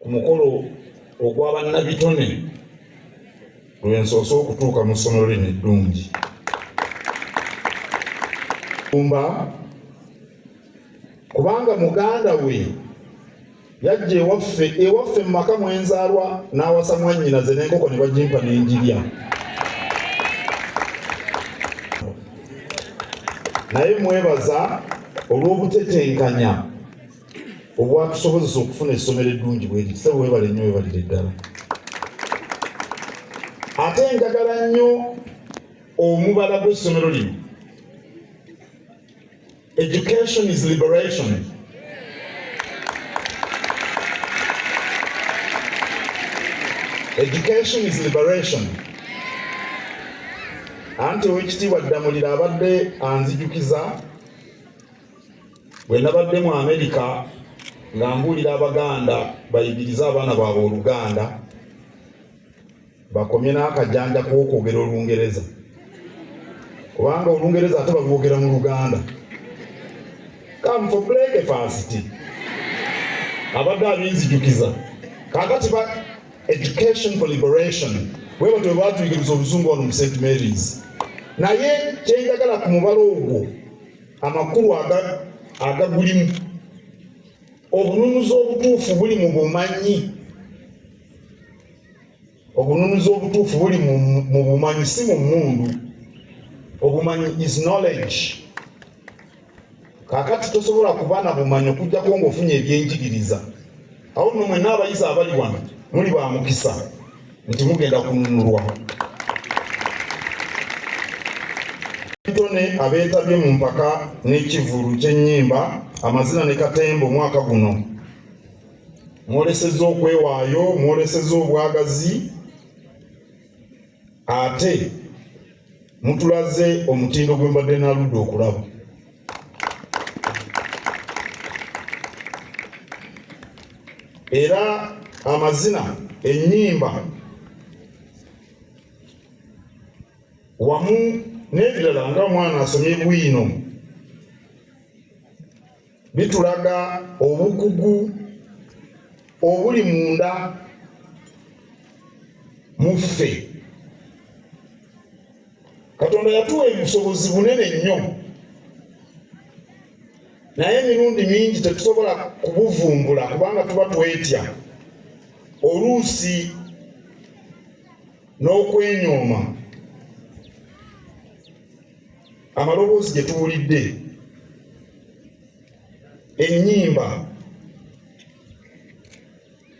ku mukolo ogw'abannabitone lwe nsoose okutuuka mu ssomero lino eddungi. Kubanga muganda we yajja ewaffe mu maka mwenzaalwa n'awasa mwannyinaze n'enkoko ne bagimpa n'enjirya. Naye mwebaza olw'obutetenkanya obwatusobozesa okufuna essomero eddungi bwe liti. Ssebo weebale nnyo, weebalire ddala. Ate njagala nnyo omubala gw'essomero lino. Education is liberation. Education is liberation. Anti Oweekitiibwa Ddamulira abadde anzijukiza bwe nabadde mu Amerika nga mbuulira Abaganda bayigirize abaana baabwe Oluganda bakomye n'akajanja k'okwogera Olungereza, kubanga Olungereza ate balwogera mu Luganda. Come for breakfast. Abadde abinzijukiza kakati ba education for liberation bwe batwe batuyigiriza Oluzungu wano mu St. Mary's. Naye kyenjagala ku mubala ogwo amakulu agagulimu obununuzi obutuufu buli mu bumanyi. Obununuzi obutuufu buli mu bumanyi, si mu mmundu. Obumanyi is knowledge. Kakati tosobola kuba na bumanyi okujjako ng'ofunye ebyenjigiriza. Awo nno mwenna abayizi abali wano muli ba mukisa nti mugenda kununulwa. Bitone abeetabye mu mpaka n'ekivulu ky'ennyimba amazina ne katembo omwaka guno. Mwolesezza okwewaayo, mwolesezza obwagazi, ate mutulaze omutindo gwe mbadde naludde okulaba. Era amazina, ennyimba wamu n'ebirala nga mwana asomye bwino bitulaga obukugu obuli munda muffe. Katonda yatuwa obusobozi bunene nnyo, naye emirundi mingi tetusobola kubuvumbula kubanga tuba twetya oluusi n'okwenyooma amaloboozi gye tuwulidde, ennyimba,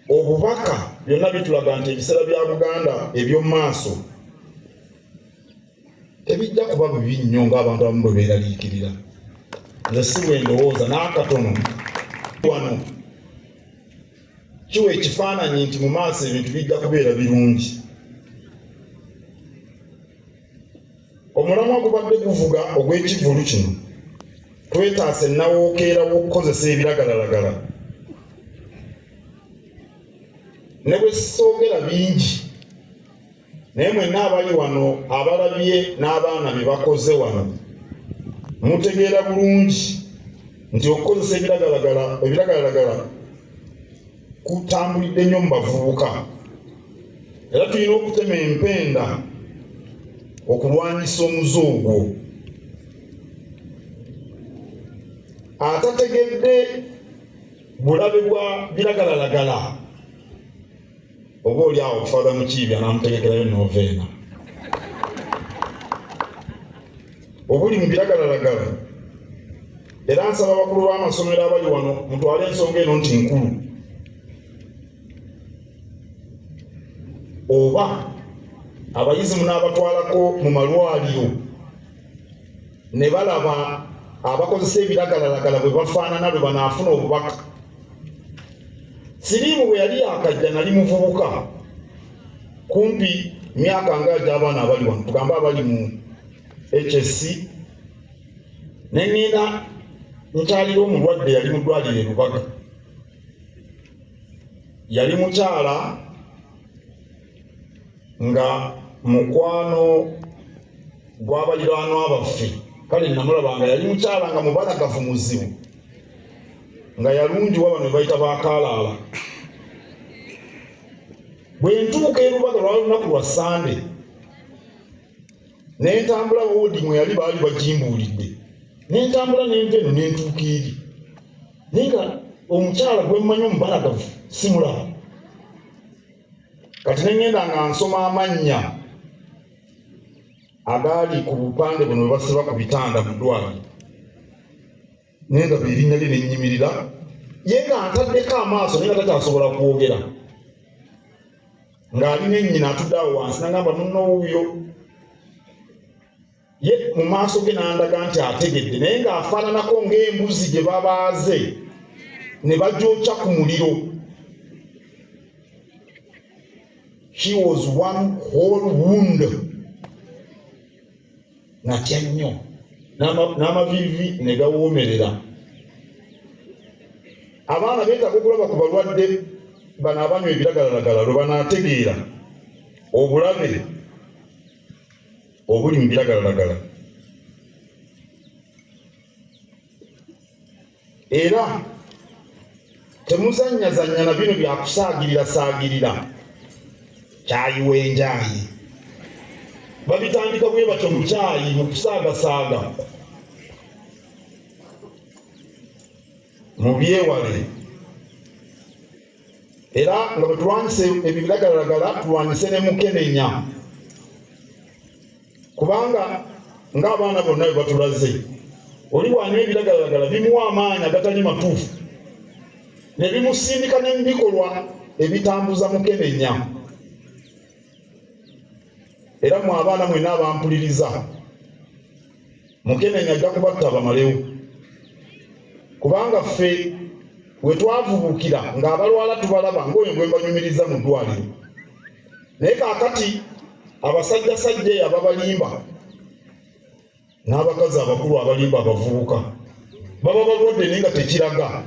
obubaka, byonna bitulaga nti ebiseera bya Buganda eby'omumaaso tebijja kuba bibi nnyo ng'abantu abamu bwe beeraliikirira. Nze si bwe ndowooza n'akatono wano kiwa ekifaananyi nti mu maaso ebintu bijja kubeera birungi. Omulamwa gubadde guvuga ogw'ekivulu kino Twetaase Nawookeera w'okukozesa ebiragalalagala. Ne bwe sisoogera bingi, naye mwenna abali wano abalabye n'abaana bye bakoze wano mutegeera bulungi nti okukozesa ebiragalalagala kutambulidde nnyo mu bavubuka. Era tulina okutema empenda okulwanyisa omuze ogwo. Atategedde bulabe bwa biragalalagala oba oli awo Father Mukiibi anaamutegekerayo noveena obuli mu biragalalagala. Era nsaba abakulu b'amasomero abali wano mutwale ensonga eno nti nkulu, oba abayizi munaabatwalako mu malwaliro ne balaba abakozesa ebiragalalagala bwe bafaanana lwe banaafuna obubaka. Siriimu bwe yali akajja nali muvubuka kumpi myaka ng'agy'abaana abali wano, tugamba abali mu HSC, ne ŋŋenda nkyalira omulwadde yali mu ddwaliro e Lubaga. Yali mukyala nga mukwano gw'abaliraanwa baffe, kale namulaba nga yali mukyala nga mubalagavu muzibu, nga yalungi wa bano bayita bakalaala. bwe ntuuka erubaga lwa lunaku lwa Sande ne ntambula woodi mwe yali baali bagimbuulidde ne ntambula n'enva eno ne ntuuka eri naye nga omukyala gwe mmanyi omubalagavu simulaba. Kati ne ngenda nga nsoma amannya agaali ku bupande buno bwe basiba ku bitanda mu ddwaliro naye nga erinnya lye ne nnyimirira ye nga ntaddeko amaaso naye nga takyasobola kwogera ng'alina ennyina atudde awo wansi nagamba munnowuuyo ye mu maaso ge n'andaga nti ategedde naye ng'afaananako ng'embuzi gye babaaze ne bagyokya ku muliro. She was one whole wound. Natya nnyo n'amaviivi ne gawoomerera. Abaana beetaaga okulaba ku balwadde bano abanywa ebiragalalagala lwe banaategeera obulabe obuli mu biragalalagala. Era temuzannyazannya na bino byakusaagirira kyayi w'enjaayi. Babitandika bwe batyo mu kyayi mu kusaagasaaga. Mubyewale. Era nga bwe tulwanyise ebiragalalagala tulwanyise ne mukenenya. Kubanga ng'abaana bonna bwe batulaze oli bw'anywa ebiragalalagala bimuwa amaanyi agatali matuufu ne bimusindika n'ebikolwa ebitambuza mukenenya. Era mu abaana mwenna abampuliriza mukenenya ajja kubatta bamalewo. Kubanga ffe we twavubukira ng'abalwala tubalaba ng'oyo gwe mbanyumiriza mu ddwaliro. Naye kaakati abasajjasajja ababalimba n'abakazi abakulu abalimba abavubuka baba balwadde naye nga tekiraga.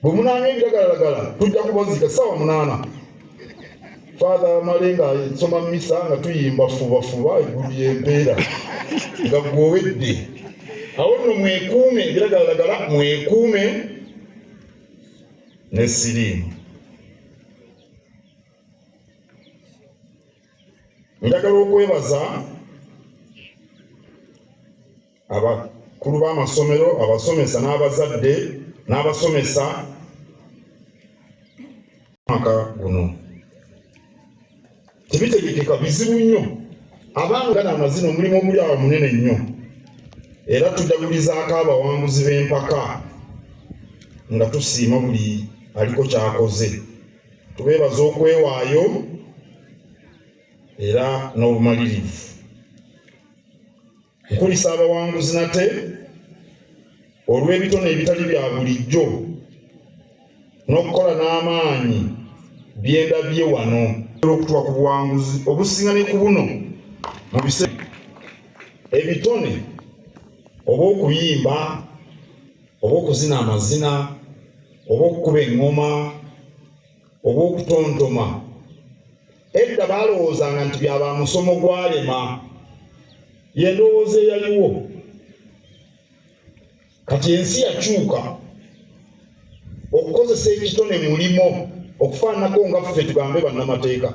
Bwe munaanywa ebiragalalagala tujja kubazika ssaawa 8. Father Malenga nsoma misa nga tuyimba fubafuba eggulu y'empeera nga gwowedde. Awo nno mwekuume ebiragalalagala, mwekuume ne siriimu. Njagala okwebaza abakulu b'amasomero, abasomesa n'abazadde n'abasomesa mwaka guno. Tebitegekeka bizibu nnyo. Abaana gana amazina omulimu omuli awo munene nnyo. Era tujagulizaako abawanguzi b'empaka nga tusiima buli aliko kyakoze. Tubeebaza okwewaayo era n'obumalirivu. Nkulisa abawanguzi nate olw'ebitone ebitali bya bulijjo n'okukola n'amaanyi byendabye wano okutuwa ku buwanguzi obusinga ne ku buno mu biseera ebitone oba okuyimba oba okuzina amazina oba okukuba eŋŋoma oba okutontoma. Edda baalowoozanga nti byaba musomo gwalema, ye ndowooza eyaliwo. Kati ensi yakyuka okukozesa ekitone mulimo okufaananako nga ffe tugambe bannamateeka.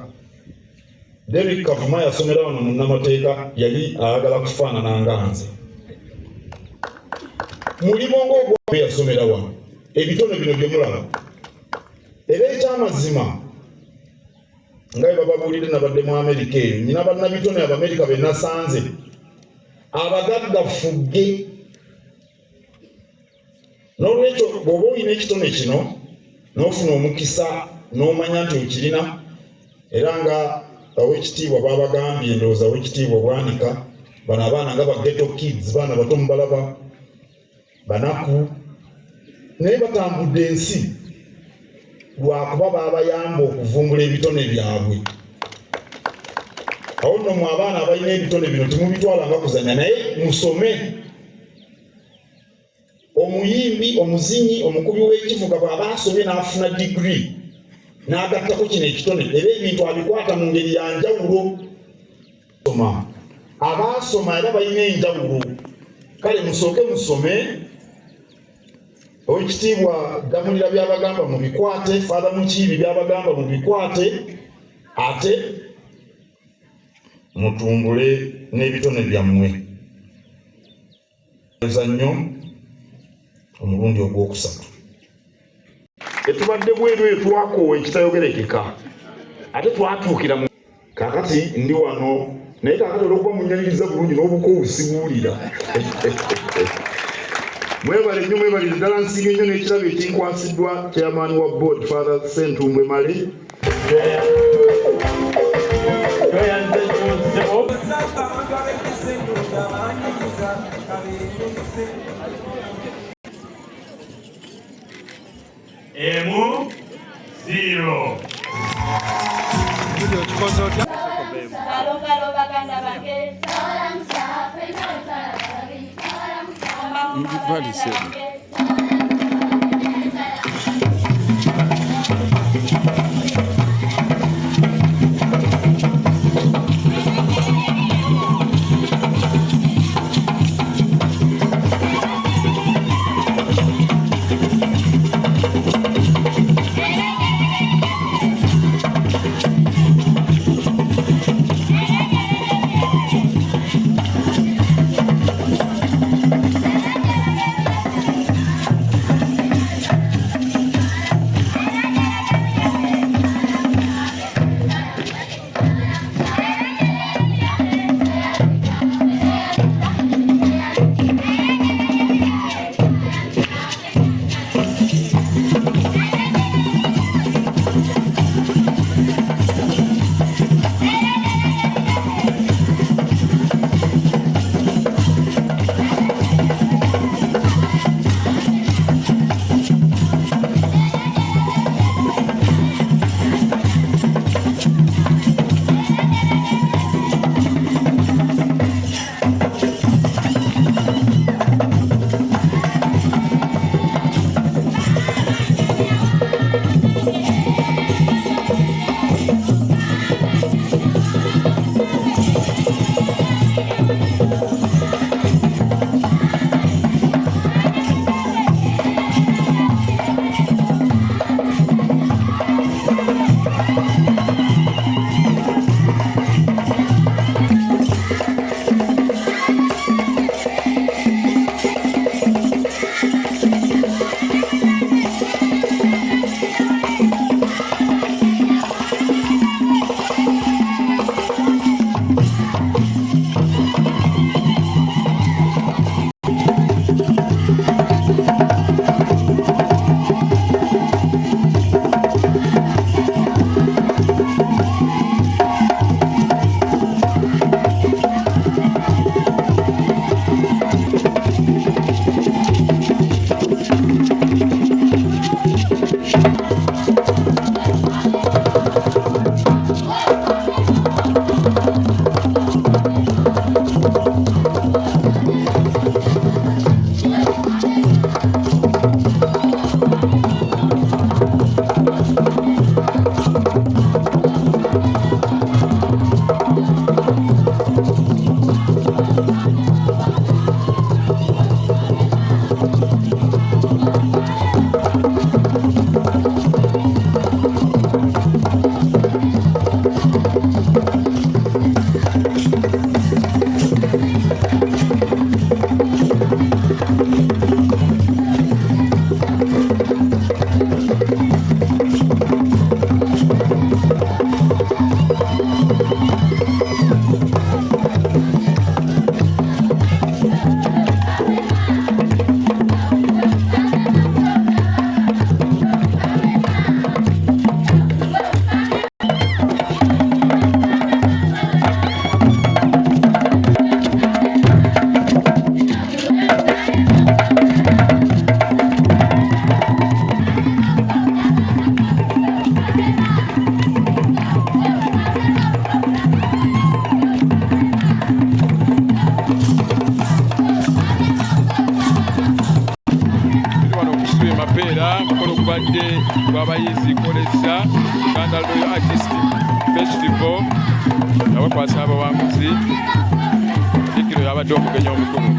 Derrick Kavuma yasomera wano mu nnamateeka yali ayagala kufaanana nga nze. Mulimo ng'ogwa yasomera wano ebitone bino bye mulaba. Era ekyamazima nga bababuulire nabadde mu Amerika eyo nyina bannabitone Abamerika be nasanze abagagga fugge. N'olwekyo bw'oba olina ekitone kino n'ofuna omukisa n'omanya nti okirina, era nga Oweekitiibwa babagambye, ndowooza Oweekitiibwa Bwanika, bano abaana nga ba ghetto kids, baana bato mubalaba banaku naye batambudde ensi lwakuba babayamba okuvumbula ebitone byabwe. Awo nno mu abaana abalina ebitone bino temubitwalanga kuzanya naye musome. Omuyimbi, omuzinyi, omukubi w'ekivuga bw'aba asobye n'afuna digiri n'agattako kino ekitone era ebintu abikwata mu ngeri ya njawulo. Abaasoma era balina enjawulo. Kale musooke musome Oweekitiibwa Gamulira byabagamba mu bikwate, Father Mukiibi byabagamba mu bikwate, ate mutumbule n'ebitone byammwe. Nnyo omulundi ogwokusatu. Etubadde bweru etwakoowa ekitayogerekeka ate twatuukira mu kaakati ndi wano naye kaakati olwokuba munyanyiriza bulungi n'obukoowu sibuwulira. Mwebale nnyo mwebalire ddala nsiimye nnyo n'ekirabo ekinkwasiddwa chairman wa board Father Ssentumbwe Male. Emu 0. bwabadde bw'abayizi kolesa Buganda Royal Artist Festival nga bakwasa abawanguzi Katikkiro yabadde okugenya omukulu.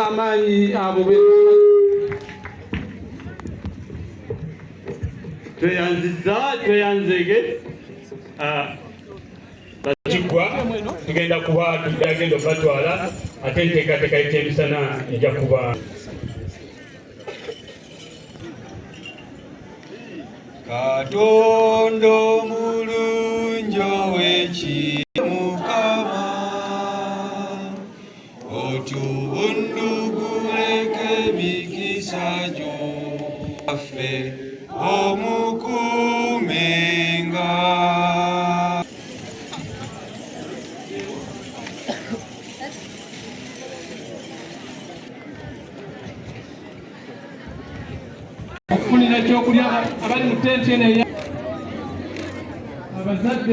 Amaanyi abo tweyanzege kigwa tugenda kuba tugenda okubatwala ate enteekateeka y'ekyemisana ejja kuba Katonda omulungi ow'ekitiibwa Mukama otubunduguleko emikisa gyo waffe omukuumenga. okufunira ekyokulya abali mu tenti eno abazadde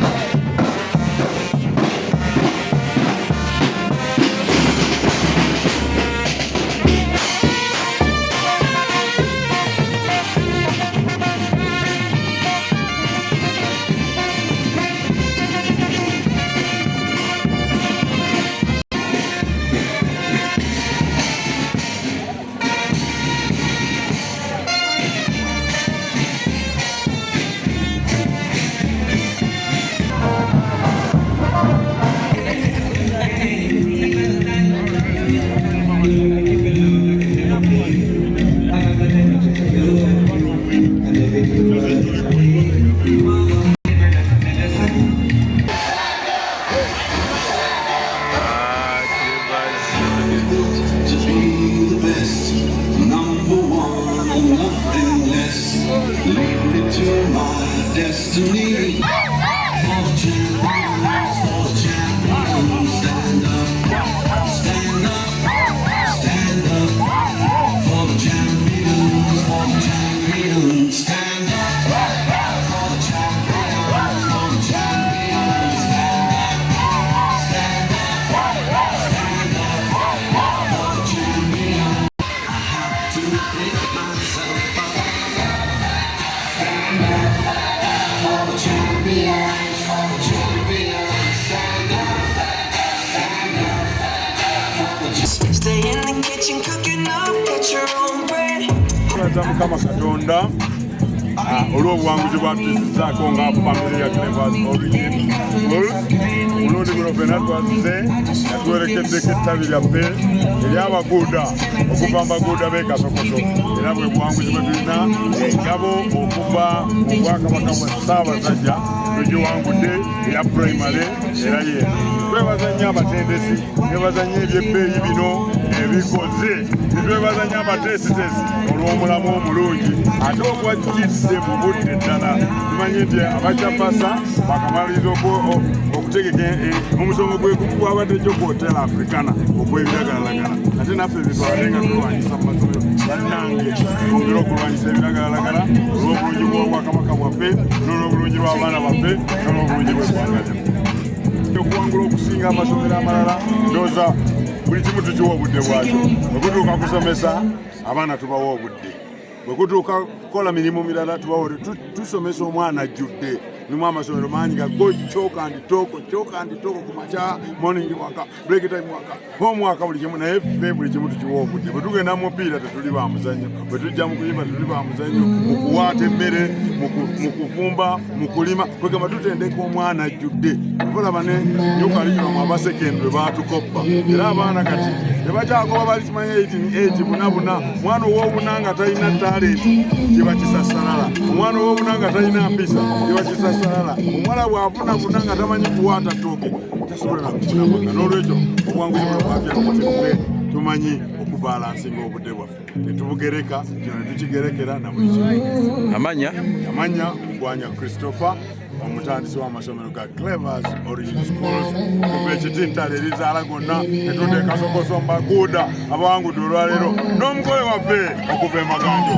Mukama Katonda olw'obuwanguzi bwatuzizaako nga family ya Clevers Origin Mulundi guno ffenna twazize natwerekeddeko ettabi lyaffe ery'abaguuda okuva mu baguuda b'e Kasokoso era bwe buwanguzi bwe tulina engabo okuva mu Bwakabaka bwa Ssaabasajja tugiwangudde eya primary era yeeno. Twebaza nnyo abatendesi, twebaza nnyo ebyebbeeyi bino ebikoze, netwebaza nnyo abateesiteesi olw'omulamu omulungi ate ogwajjidde mu budde ddala. Tumanyi nti abakyapasa bakamaliriza okutegeka omusomo gwabadde gyo ku Hotel Africana ogw'ebiragalalagala ate naffe bitwale nga twewanyisa mu masomero bannange twongere okulwanyisa ebiragalalagala olw'obulungi bw'obwakabaka bwaffe n'olw'obulungi bw'abaana baffe n'olw'obulungi bw'eggwanga lyaffe. Okuwangula okusinga amasomero amalala ndowooza buli kimu tukiwa obudde bwakyo. Bwe kutuuka kusomesa abaana tubawa obudde, bwe kutuuka kukola mirimu mirala tubawa tusomesa omwana ajjudde. Mulimu amasomero mangi ga go choka and talk ku makya morning waka break time waka homework buli kimu naye ffe buli kimu tukiwa obudde. Bwe tugenda mu mupiira tetuli ba muzannyo, bwe tujja mu kuyimba tetuli ba muzannyo, mu kuwaata emmere, mu kufumba, mu kulima kwegamba tutendeka omwana ajjudde. Olaba ne nyukalikiro mu abasekendwe baatukoppa era abaana kati tebakyagoba bali kimanya 8 buna mwana ow'obuna nga talina talenti kiba kisasalala, omwana ow'obuna nga talina mpisa kiba kisasalala, omuwala bw'afuna nga tamanyi kuwaata ttooke tasobola na kufunabona. N'olwekyo obuwanguzi buno bwafya tumanyi okubalansinga obudde bwaffe netubugereka kino netukigerekera na buli kimu. Amanya Mugwanya Christopher omutandisi w'amasomero ga Clevers Origin Schools kuva ekitintale erizaala gonna netuteekasokoso mbaguuda abawangudde olwaleero n'omugole waffe okuva emaganjo